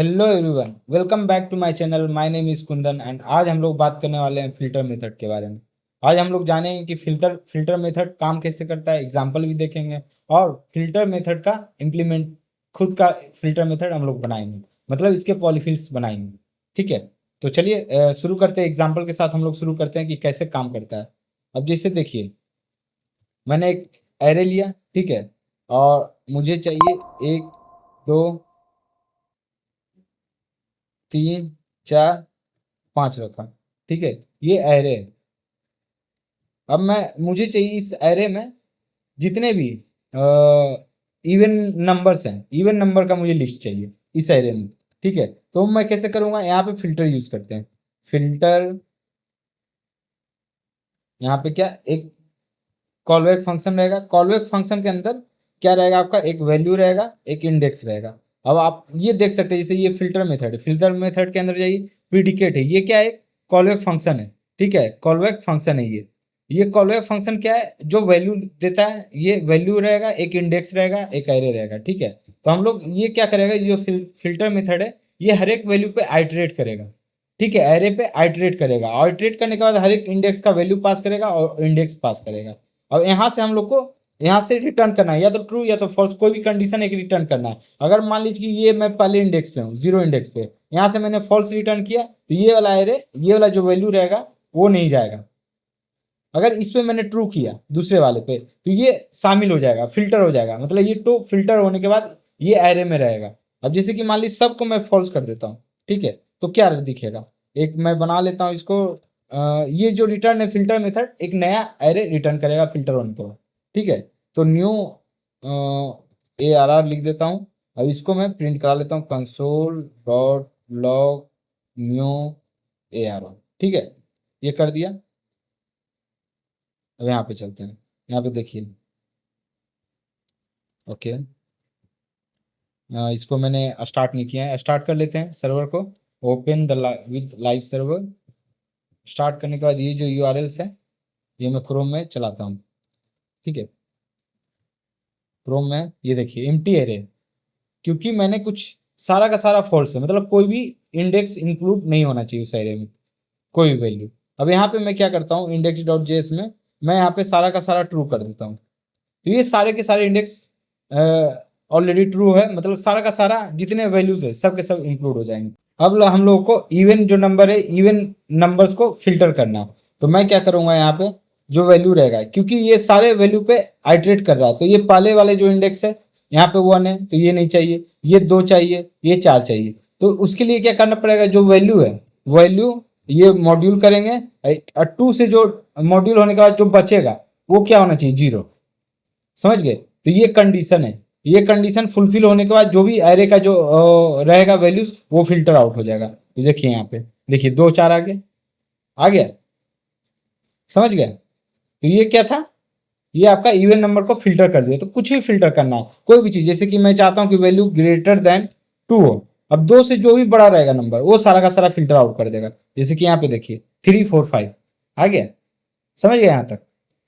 Hello everyone, welcome back to my channel. My name is Kundan and आज हम लोग बात करने वाले हैं फिल्टर मेथड के बारे में। आज हम लोग जानेंगे कि फिल्टर मेथड काम कैसे करता है, एग्जांपल भी देखेंगे और फिल्टर मेथड का इम्प्लीमेंट खुद का फिल्टर मेथड हम लोग बनाएंगे, मतलब इसके पॉलीफिल्स बनाएंगे। ठीक है, तो चलिए शुरू करते हैं। एग्जाम्पल के साथ हम लोग शुरू करते हैं कि कैसे काम करता है। अब जैसे देखिए, मैंने एक एरे लिया, ठीक है, और मुझे चाहिए 1 2 3 4 5 रखा। ठीक है, ये एरे है। अब मुझे चाहिए इस एरे में जितने भी इवन नंबर्स हैं, इवन नंबर का मुझे लिस्ट चाहिए इस एरे में। ठीक है, तो मैं कैसे करूंगा, यहाँ पे फिल्टर यूज करते हैं। फिल्टर, यहाँ पे क्या, एक कॉलबैक फंक्शन रहेगा। कॉलबैक फंक्शन के अंदर क्या रहेगा, आपका एक वैल्यू रहेगा, एक इंडेक्स रहेगा। अब आप ये देख सकते हैं, जैसे ये फिल्टर मेथड है, फिल्टर मेथड के अंदर जाइए, प्रीडिकेट है, ये क्या है, कॉलबैक फंक्शन है। ठीक है, कॉलबैक फंक्शन है ये कॉलबैक फंक्शन क्या है, जो वैल्यू देता है, ये वैल्यू रहेगा, एक इंडेक्स रहेगा, एक एरे रहेगा। ठीक है, तो हम लोग ये क्या करेगा, जो फिल्टर मेथड है, ये हर एक वैल्यू पे आइटरेट करेगा। ठीक है, एरे पे आइटरेट करेगा, आइटरेट करने के बाद हर एक इंडेक्स का वैल्यू पास करेगा और इंडेक्स पास करेगा। अब यहाँ से हम लोग को यहाँ से रिटर्न करना है, या तो ट्रू या तो फॉल्स, कोई भी कंडीशन एक रिटर्न करना है। अगर मान लीजिए कि ये मैं पहले इंडेक्स पे हूँ, 0 इंडेक्स पे, यहाँ से मैंने फॉल्स रिटर्न किया, तो ये वाला एरे, ये वाला जो वैल्यू रहेगा वो नहीं जाएगा। अगर इस पे मैंने ट्रू किया दूसरे वाले पे, तो ये शामिल हो जाएगा, फिल्टर हो जाएगा, मतलब ये तो फिल्टर होने के बाद ये एरे में रहेगा। अब जैसे कि मान लीजिए सबको मैं फॉल्स कर देता हूँ, ठीक है, तो क्या दिखेगा, एक मैं बना लेता हूँ इसको। ये जो रिटर्न है फिल्टर मेथड, एक नया एरे रिटर्न करेगा फिल्टर होने के बाद। ठीक है, तो न्यू ARR लिख देता हूँ। अब इसको मैं प्रिंट करा लेता हूँ, console dot log new ARR। ठीक है, ये कर दिया। अब यहाँ पे चलते हैं, यहाँ पे देखिए। ओके, इसको मैंने स्टार्ट नहीं किया है, स्टार्ट कर लेते हैं सर्वर को। Open the with live server. Start करने के बाद ये जो URLs है, ये मैं क्रोम में चलाता हूँ। ठीक है, क्रोम में ये देखिए एम्प्टी एरे, क्योंकि मैंने कुछ, सारा का सारा फॉल्स है, मतलब कोई भी इंडेक्स इंक्लूड नहीं होना चाहिए उस एरे में, कोई भी वैल्यू। अब यहाँ पे मैं क्या करता हूँ, इंडेक्स डॉट जेएस में मैं यहाँ पे सारा का सारा ट्रू कर देता हूँ। तो ये सारे के सारे इंडेक्स ऑलरेडी ट्रू है, मतलब सारा का सारा जितने वैल्यूज है सब के सब इंक्लूड हो जाएंगे। अब हम लोगों को इवन जो नंबर है, इवन नंबर्स को फिल्टर करना। तो मैं क्या करूंगा, यहाँ पे जो वैल्यू रहेगा, क्योंकि ये सारे वैल्यू पे आइटरेट कर रहा है, तो ये पहले वाले जो इंडेक्स है, यहाँ पे 1 है तो ये नहीं चाहिए, ये 2 चाहिए, ये 4 चाहिए। तो उसके लिए क्या करना पड़ेगा, जो वैल्यू है, वैल्यू ये मॉड्यूल करेंगे, 2 से जो मॉड्यूल होने के बाद जो बचेगा वो क्या होना चाहिए, 0। समझ गए, तो ये कंडीशन है। ये कंडीशन फुलफिल होने के बाद जो भी एरे का जो रहेगा वैल्यूज, वो फिल्टर आउट हो जाएगा। तो देखिए यहाँ पे, देखिए 2 4 आ गया, समझ गए। तो ये क्या था, ये आपका इवन नंबर को फिल्टर कर दिया। तो कुछ भी फिल्टर करना है, कोई भी चीज, जैसे कि मैं चाहता हूं कि वैल्यू ग्रेटर देन 2 हो। अब 2 से जो भी बड़ा रहेगा नंबर, वो सारा का सारा फिल्टर आउट कर देगा। जैसे कि यहाँ पे देखिए 3 4 5 आ गया, समझ गए यहाँ तक।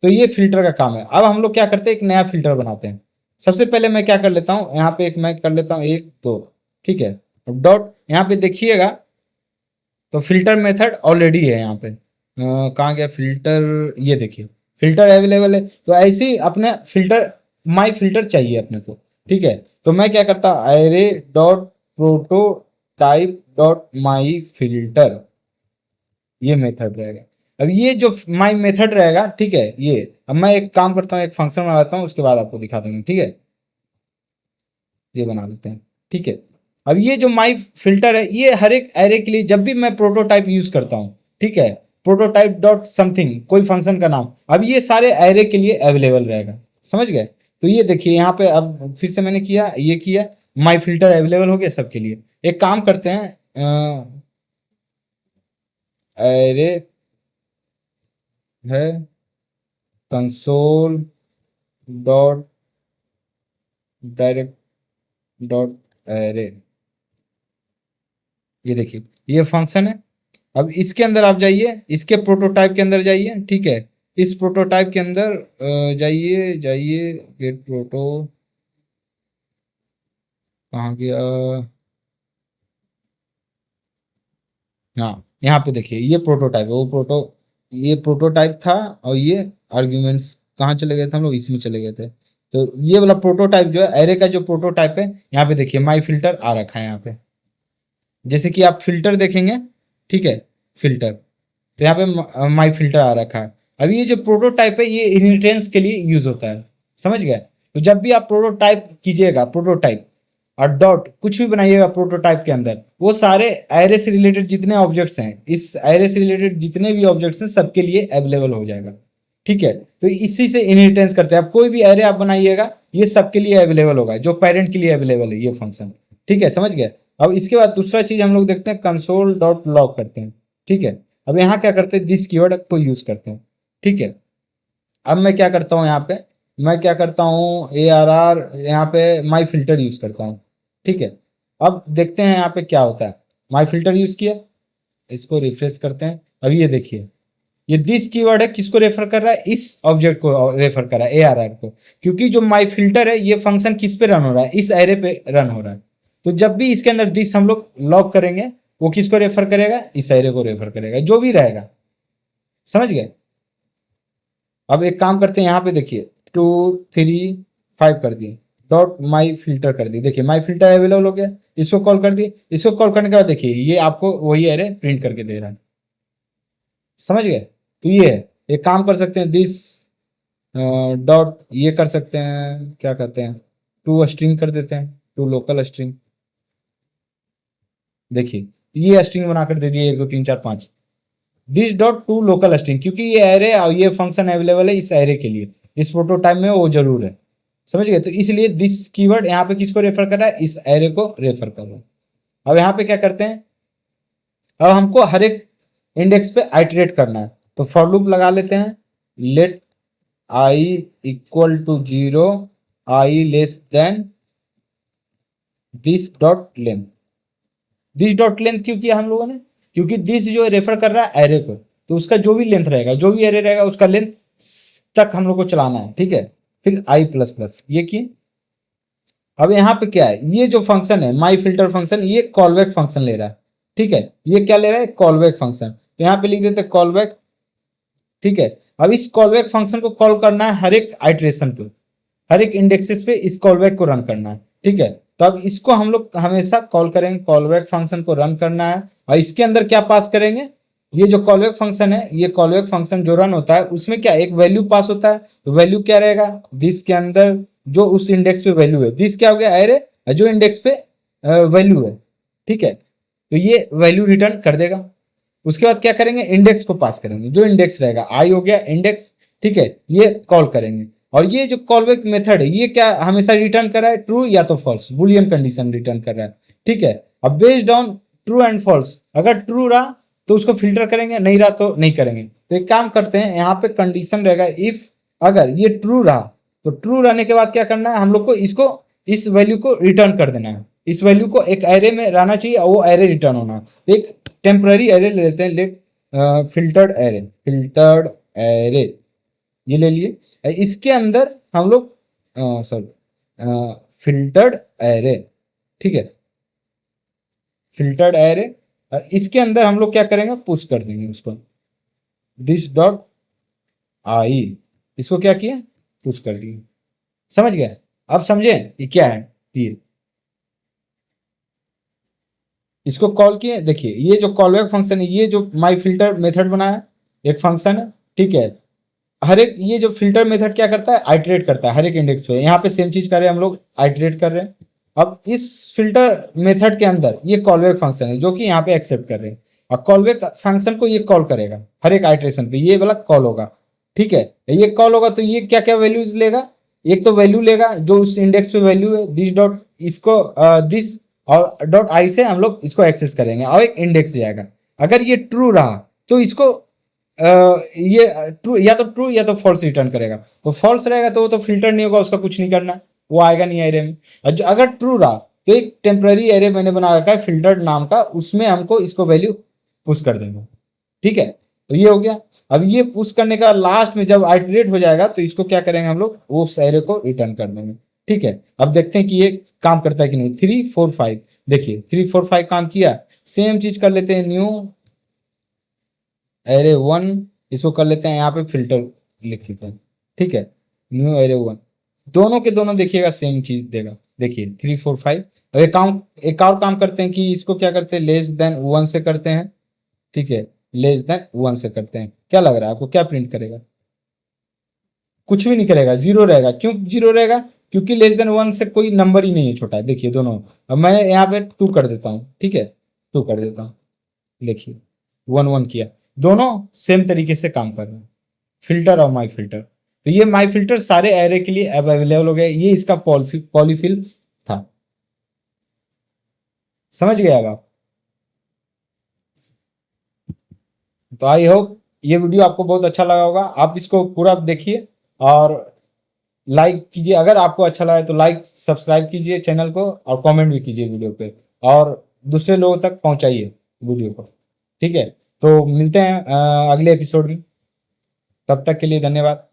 तो ये फिल्टर का काम है। अब हम लोग क्या करते हैं, एक नया फिल्टर बनाते हैं। सबसे पहले मैं क्या कर लेता हूँ, यहाँ पे एक मैं कर लेता हूँ 1 2। ठीक है, अब डॉट यहाँ पे देखिएगा, तो फिल्टर मेथड ऑलरेडी है यहाँ पे। कहाँ गया फिल्टर, ये देखिए फिल्टर अवेलेबल है। तो ऐसे ही अपने फिल्टर, माई फिल्टर चाहिए अपने को। ठीक है, तो मैं क्या करता, एरे डॉट प्रोटोटाइप डॉट माई फिल्टर, ये मेथड रहेगा। अब ये जो माई मेथड रहेगा, ठीक है, ये अब मैं एक काम करता हूँ, एक फंक्शन बनाता हूँ, उसके बाद आपको दिखा दूंगा। ठीक है, ये बना लेते हैं। ठीक है, अब ये जो माई फिल्टर है, ये हर एक एरे के लिए जब भी मैं प्रोटोटाइप यूज करता हूँ, ठीक है, प्रोटोटाइप डॉट समथिंग कोई फंक्शन का नाम, अब ये सारे एरे के लिए अवेलेबल रहेगा। समझ गए। तो ये देखिए यहाँ पे, अब फिर से मैंने किया, ये किया, माई फिल्टर अवेलेबल हो गया सबके लिए। एक काम करते हैं, एरे है console dot direct dot array, ये देखिए ये फंक्शन है। अब इसके अंदर आप जाइए, इसके प्रोटोटाइप के अंदर जाइए। ठीक है, इस प्रोटोटाइप के अंदर जाइए जाइए, गेट प्रोटो, कहाँ गया, हाँ, यहाँ पे देखिए ये प्रोटोटाइप है, ये प्रोटोटाइप था और ये आर्ग्यूमेंट्स कहाँ चले गए थे हम लोग, इसमें चले गए थे। तो ये वाला प्रोटोटाइप जो है, एरे का जो प्रोटोटाइप है, यहाँ पे देखिए माई फिल्टर आ रखा है यहाँ पे। जैसे कि आप फिल्टर देखेंगे, ठीक है, फिल्टर, तो यहाँ पे माई फिल्टर आ रखा है। अब ये जो प्रोटोटाइप है ये इनहेरिटेंस के लिए यूज होता है, समझ गए। तो जब भी आप प्रोटोटाइप कीजिएगा, प्रोटोटाइप और डॉट कुछ भी बनाइएगा प्रोटोटाइप के अंदर, वो सारे एरे से रिलेटेड जितने ऑब्जेक्ट्स हैं, इस एरे से रिलेटेड जितने भी ऑब्जेक्ट्स हैं सबके लिए अवेलेबल हो जाएगा, ठीक है। तो इसी से इनहेरिटेंस करते हैं। आप कोई भी एरे आप बनाइएगा ये सबके लिए अवेलेबल होगा, जो पेरेंट के लिए अवेलेबल है ये फंक्शन, ठीक है, समझ गए। अब इसके बाद दूसरा चीज हम लोग देखते हैं, कंसोल डॉट लॉग करते हैं, ठीक है। अब यहाँ क्या करते हैं, दिस कीवर्ड को यूज करते हैं, ठीक है। अब मैं क्या करता हूँ यहाँ पे, मैं क्या करता हूँ ARR, यहाँ पे माई फिल्टर यूज करता हूँ, ठीक है। अब देखते हैं यहाँ पे क्या होता है। माई फिल्टर यूज किया, इसको रिफ्रेश करते हैं। अब ये देखिए, ये दिस कीवर्ड है, किसको रेफर कर रहा है, इस ऑब्जेक्ट को रेफर कर रहा है, ARR को। क्योंकि जो माई फिल्टर है ये फंक्शन किस पे रन हो रहा है, इस एरे पे रन हो रहा है। तो जब भी इसके अंदर दिस हम लोग लॉग करेंगे, वो किसको रेफर करेगा, इस एरे को रेफर करेगा, जो भी रहेगा, समझ गए। अब एक काम करते हैं, यहाँ पे देखिए 2 3 5 कर दिए, डॉट माई फिल्टर कर दिए। देखिए माई फिल्टर अवेलेबल हो गया, इसको कॉल कर दिए। इसको कॉल करने के बाद देखिए ये आपको वही एरे प्रिंट करके दे रहा है, समझ गए। तो ये है, एक काम कर सकते हैं, दिस डॉट ये कर सकते हैं, क्या कहते हैं, टू स्ट्रिंग कर देते हैं, टू लोकल स्ट्रिंग। देखिए ये स्ट्रिंग बनाकर दे दिए, 1 2 3 4 5, this dot to local string, क्योंकि ये एरे और ये फंक्शन अवेलेबल है इस एरे के लिए, इस प्रोटोटाइप में वो जरूर है, समझ गए। तो इसलिए दिस कीवर्ड यहाँ पे किसको रेफर कर रहा है, इस एरे को रेफर कर रहा है। अब यहाँ पे क्या करते हैं, अब हमको हर एक इंडेक्स पे आइटरेट करना है, तो फॉर लूप लगा लेते हैं, let i equal to 0, i less than this dot length. This dot length क्यों किया हम लोगों ने, क्योंकि दिस जो रेफर कर रहा है एरे को, तो उसका जो भी लेंथ रहेगा, जो भी एरे रहेगा उसका लेंथ तक हम लोग को चलाना है, ठीक है। फिर आई प्लस प्लस ये किए। अब यहाँ पे क्या है, ये जो फंक्शन है माई फिल्टर फंक्शन, ये कॉलबैक फंक्शन ले रहा है, ठीक है। ये क्या ले रहा है, कॉलबैक फंक्शन। तो यहाँ पे लिख देते कॉलबैक, ठीक है। अब इस कॉलबैक फंक्शन को कॉल करना है हर एक आइट्रेशन पे, हर एक इंडेक्सेस पे इस कॉलबैक को रन करना है, ठीक है। तो अब इसको हम लोग हमेशा कॉल करेंगे, कॉलबैक फंक्शन को रन करना है, और इसके अंदर क्या पास करेंगे, ये जो कॉलबैक फंक्शन है, ये कॉलबैक फंक्शन जो रन होता है उसमें क्या एक वैल्यू पास होता है। तो वैल्यू क्या रहेगा, दिस के अंदर जो उस इंडेक्स पे वैल्यू है, दिस क्या हो गया एरे, जो इंडेक्स पे वैल्यू है, ठीक है। तो ये वैल्यू रिटर्न कर देगा। उसके बाद क्या करेंगे, इंडेक्स को पास करेंगे, जो इंडेक्स रहेगा, आई हो गया इंडेक्स, ठीक है, ये कॉल करेंगे। और ये जो कॉलबैक मेथड है ये क्या हमेशा रिटर्न कर रहा है, ट्रू या तो फॉल्स, बुलियन कंडीशन रिटर्न कर रहा है, ठीक है। अब based on true and false, अगर ट्रू रहा तो उसको फिल्टर करेंगे, नहीं रहा तो नहीं करेंगे। तो एक काम करते हैं, यहाँ पे कंडीशन रहेगा इफ, अगर ये ट्रू रहा तो ट्रू रहने के बाद क्या करना है, हम लोग को इसको इस वैल्यू को रिटर्न कर देना है। इस वैल्यू को एक एरे में रहना चाहिए और वो एरे रिटर्न होना है। एक टेम्पररी एरे ले लेते हैं, let filtered array, filtered array ये ले लिए। इसके अंदर हम लोग सॉरी फिल्टर्ड एरे, ठीक है, फिल्टर्ड एरे, इसके अंदर हम लोग क्या करेंगे, पुश कर देंगे उसको, दिस डॉट आई, इसको क्या किया, पुश कर दिए, समझ गए। अब समझे ये क्या है, ये इसको कॉल किए। देखिए ये जो कॉलबैक फंक्शन है, ये जो माई फिल्टर मेथड बनाया एक फंक्शन है, ठीक है। हर एक ये जो फिल्टर मेथड क्या करता है, आइटरेट करता है हर एक इंडेक्स पे। यहाँ पे सेम चीज कर रहे हैं हम लोग, आइटरेट कर रहे हैं। अब इस फिल्टर मेथड के अंदर ये कॉलबैक फंक्शन है जो कि यहाँ पे एक्सेप्ट कर रहे हैं, और कॉलबैक फंक्शन को ये कॉल करेगा हर एक आइटरेशन पे, ये वाला कॉल होगा, ठीक है। ये कॉल होगा तो ये क्या क्या वैल्यूज लेगा, एक तो वैल्यू लेगा जो उस इंडेक्स पे वैल्यू है, दिस डॉट, इसको दिस और डॉट आई से हम लोग इसको एक्सेस करेंगे और एक इंडेक्स जाएगा। अगर ये ट्रू रहा तो इसको ये ट्रू या तो ट्रू या तो फॉल्स रिटर्न करेगा। तो फॉल्स रहेगा तो वो तो फिल्टर नहीं होगा, उसका कुछ नहीं करना, वो आएगा नहीं एरे में। अगर ट्रू रहा तो एक टेम्पररी एरे मैंने बना रखा है फिल्टर्ड नाम का, उसमें हमको इसको वैल्यू पुश कर देंगे, ठीक है। तो ये हो गया। अब ये पुश करने का लास्ट में जब आइटरेट हो जाएगा तो इसको क्या करेंगे हम लोग, वो उस एरे को रिटर्न कर देंगे, ठीक है। अब देखते हैं कि ये काम करता है कि नहीं। 3 4 5, देखिए 3 4 5 काम किया। सेम चीज कर लेते हैं, न्यू एरे 1 इसको कर लेते हैं यहाँ पे फिल्टर लिख लेते हैं, ठीक है। न्यू एरे 1 दोनों के दोनों देखिएगा सेम चीज देगा, देखिए 3 4 5। और एक और काम करते हैं कि इसको क्या करते हैं लेस देन 1 से करते हैं, ठीक है। लेस देन 1 से करते हैं, क्या लग रहा है आपको क्या प्रिंट करेगा? कुछ भी नहीं करेगा, जीरो रहेगा। क्यों जीरो रहेगा? क्योंकि लेस देन 1 से कोई नंबर ही नहीं है छोटा, देखिए दोनों। अब मैं यहाँ पे 2 कर देता हूँ, ठीक है, 2 कर देता हूँ, देखिए 1 1 किया, दोनों सेम तरीके से काम कर रहे हैं। फिल्टर और माई फिल्टर, तो ये माई फिल्टर सारे एरे के लिए अवेलेबल हो गए, ये इसका पॉलीफिल था। समझ गए अब आप? तो आई होप ये वीडियो आपको बहुत अच्छा लगा होगा, आप इसको पूरा देखिए और लाइक कीजिए। अगर आपको अच्छा लगा तो लाइक सब्सक्राइब कीजिए चैनल को और कमेंट भी कीजिए वीडियो पे, और दूसरे लोगों तक पहुंचाइए वीडियो को, ठीक है। तो मिलते हैं अगले एपिसोड में, तब तक के लिए धन्यवाद।